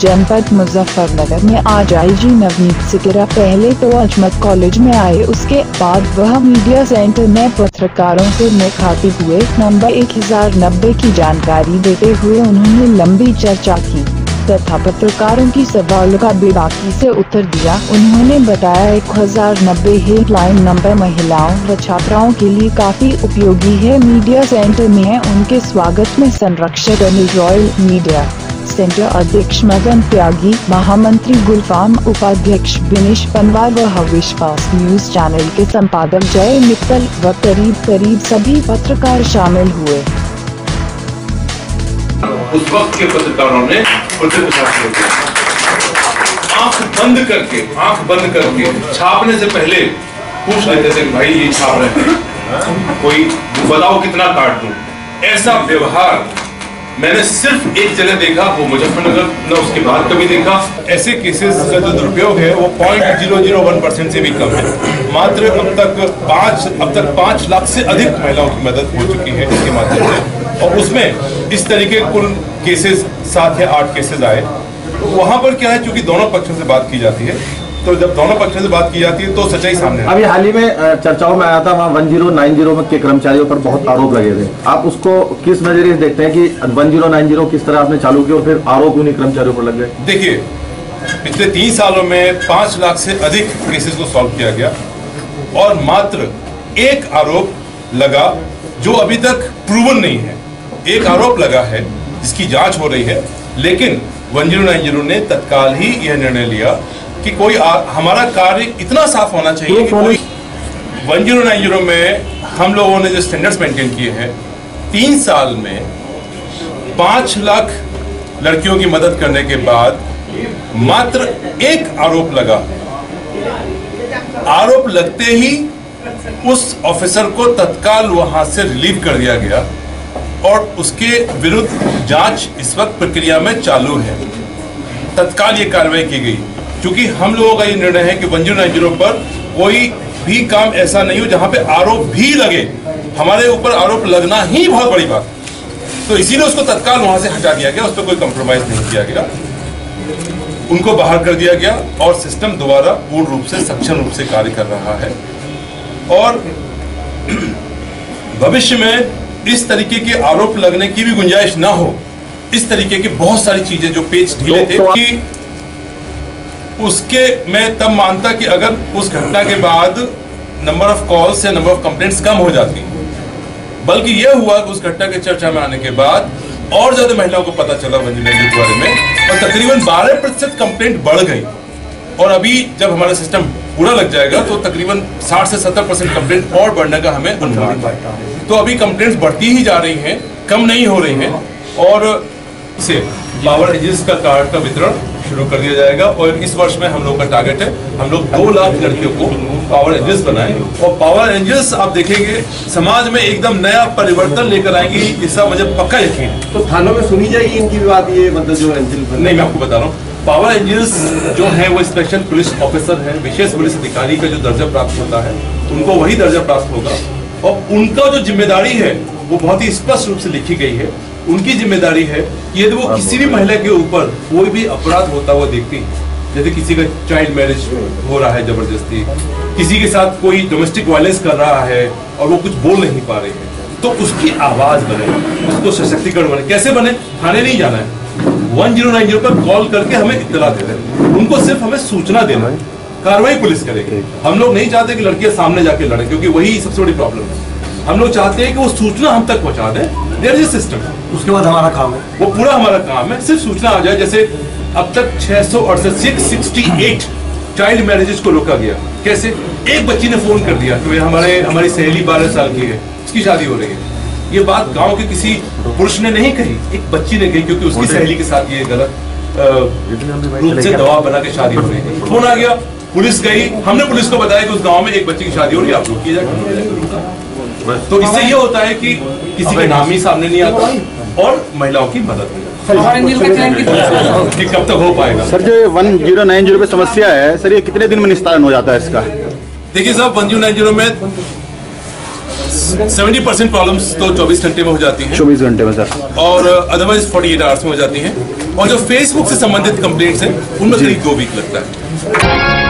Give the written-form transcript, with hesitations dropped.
जनपद मुजफ्फरनगर में आज आईजी नवनीत सिकरा पहले तो अजमत कॉलेज में आए, उसके बाद वह मीडिया सेंटर में पत्रकारों से मुखातिब हुए। नंबर 1090 की जानकारी देते हुए उन्होंने लंबी चर्चा की तथा पत्रकारों की सवालों का बेबाकी से उत्तर दिया। उन्होंने बताया 1090 हेल्पलाइन नंबर महिलाओं व छात्राओं के लिए काफी उपयोगी है। मीडिया सेंटर में है उनके स्वागत में संरक्षक अनिल रॉयल, मीडिया सेंटर अध्यक्ष मदन त्यागी, महामंत्री गुलफाम, उपाध्यक्ष बिनेश पनवार व विश्वास न्यूज चैनल के संपादक जय मित्तल व करीब सभी पत्रकार शामिल हुए। उस वक्त के पत्रकारों ने आंख बंद करके छापने से पहले पूछ लेते थे भाई ये छाप रहे हैं, कोई बताओ कितना काट दूं। ऐसा व्यवहार मैंने सिर्फ एक जगह देखा, वो मुजफ्फरनगर, न उसके बाद कभी देखा। ऐसे केसेस का जो दुरुपयोग है वो 0.001% से भी कम है। मात्र अब तक 5 लाख से अधिक महिलाओं की मदद हो चुकी है इसके माध्यम से, और उसमें इस तरीके कुल केसेस 7 या 8 केसेस आए। तो वहाँ पर क्या है, चूंकि दोनों पक्षों से बात की जाती है, तो जब दोनों पक्षों से बात की जाती है तो सच्चाई सामने। अभी हाल ही में चर्चाओं में आया था, वहाँ 1090 के कर्मचारियों पर बहुत आरोप लगे थे। आप उसको किस नजरिए से देखते हैं कि 1090 किस तरह आपने चालू किया और फिर आरोप उन्हीं कर्मचारियों पर लग गए? देखिए, पिछले 3 सालों में 5 लाख से अधिक केसेस को सॉल्व किया गया और मात्र एक आरोप लगा जो अभी तक प्रूवन नहीं है। एक आरोप लगा है जिसकी जांच हो रही है, लेकिन 1090 ने तत्काल ही यह निर्णय लिया कि कोई हमारा कार्य इतना साफ होना चाहिए कि कोई 1090 में हम लोगों ने जो स्टैंडर्ड्स मेंटेन किए हैं, 3 साल में 5 लाख लड़कियों की मदद करने के बाद मात्र एक आरोप लगा। आरोप लगते ही उस ऑफिसर को तत्काल वहां से रिलीव कर दिया गया और उसके विरुद्ध जांच इस वक्त प्रक्रिया में चालू है। तत्काल ये कार्रवाई की गई, क्योंकि हम लोगों का ये निर्णय है कि 1090 पर कोई भी काम ऐसा नहीं हो जहां पे आरोप भी लगे। हमारे ऊपर आरोप लगना ही बहुत बड़ी बात, तो इसीलिए उसको तत्काल वहां से हटा दिया गया, उस पर कोई कंप्रोमाइज नहीं किया गया, उनको बाहर कर दिया गया और सिस्टम दोबारा पूर्ण रूप से सक्षम रूप से कार्य कर रहा है। और भविष्य में इस तरीके के आरोप लगने की भी गुंजाइश ना हो, इस तरीके की बहुत सारी चीजें जो पेच ढीले थे कि उसके मैं तब मानता कि अगर उस घटना के बाद नंबर ऑफ कॉल्स या नंबर ऑफ कंप्लेंट्स कम हो जाती, बल्कि यह हुआ कि उस घटना के चर्चा में आने के बाद और ज्यादा महिलाओं को पता चला 1090 के बारे में और तकरीबन 12% कंप्लेंट बढ़ गई। और अभी जब हमारा सिस्टम पूरा लग जाएगा तो तकरीबन 60 से 70% कंप्लेंट और बढ़ने का हमें अनुमान है। तो अभी कंप्लेंट्स बढ़ती ही जा रही हैं, कम नहीं हो रही हैं। और से पावर एजेंट्स का कार्ड का वितरण शुरू कर दिया जाएगा और इस वर्ष में हम लोग का टारगेट है, हम लोग 2 लाख लड़कियों को पावर एजेंट्स बनाएं। और पावर एजेंट्स आप देखेंगे समाज में एकदम नया परिवर्तन लेकर आएंगी, इसका मुझे पक्का यकीन है। तो थानों में सुनी जाएगी इनकी बात, ये मतलब जो एंजल नहीं, मैं आपको बता रहा हूँ, पावर एंजल्स जो है वो स्पेशल पुलिस ऑफिसर है, विशेष पुलिस अधिकारी का जो दर्जा प्राप्त होता है उनको वही दर्जा प्राप्त होगा। और उनका जो जिम्मेदारी है वो बहुत ही स्पष्ट रूप से लिखी गई है। उनकी जिम्मेदारी है कि यदि वो किसी भी महिला के ऊपर कोई भी अपराध होता हुआ देखती है, जैसे किसी का चाइल्ड मैरिज हो रहा है जबरदस्ती, किसी के साथ कोई डोमेस्टिक वायलेंस कर रहा है और वो कुछ बोल नहीं पा रही है, तो उसकी आवाज बने, उसको सशक्तिकरण बने। कैसे बने? थाने नहीं जाना है, 1090 पर कॉल करके हमें इत्तला दे दें, उनको सिर्फ हमें सूचना देना है, कार्रवाई पुलिस करेगी। हम लोग नहीं चाहते कि लड़कियां सामने जाके लड़ें, क्योंकि वही सबसे बड़ी प्रॉब्लम है। हम लोग चाहते हैं कि वो सूचना हम तक पहुंचा दें, देयर इज अ सिस्टम। उसके बाद हमारा काम है, वो पूरा हमारा काम है, सिर्फ सूचना आ जाए। जैसे अब तक 668 चाइल्ड मैरिजेस को रोका गया। कैसे? एक बच्ची ने फोन कर दिया कि हमारी सहेली 12 साल की है, उसकी शादी हो रही है। ये बात गांव के किसी पुरुष ने नहीं कही, एक बच्ची ने कही, क्योंकि उसकी सहेली के साथ ये गलत रूप से दबाव बना के शादी हो रही है। फोन आ गया, पुलिस गई, हमने पुलिस को बताया कि उस गांव में एक बच्ची की शादी हो रही है, आप रोकिए जाकर। तो इससे ये होता है कि किसी का नाम ही सामने नहीं आता और महिलाओं की मदद हो जाती है। कब तक हो पाएगा सर? जो 1090 पे समस्या है सर, ये कितने दिन में निस्तारण हो जाता है इसका? देखिए साहब, 1090 में 70% प्रॉब्लम्स तो 24 घंटे में हो जाती हैं 24 घंटे में सर, और अदरवाइज 48 आवर्स में हो जाती हैं। और जो फेसबुक से संबंधित कंप्लेंट्स हैं उनमें करीब 2 वीक लगता है।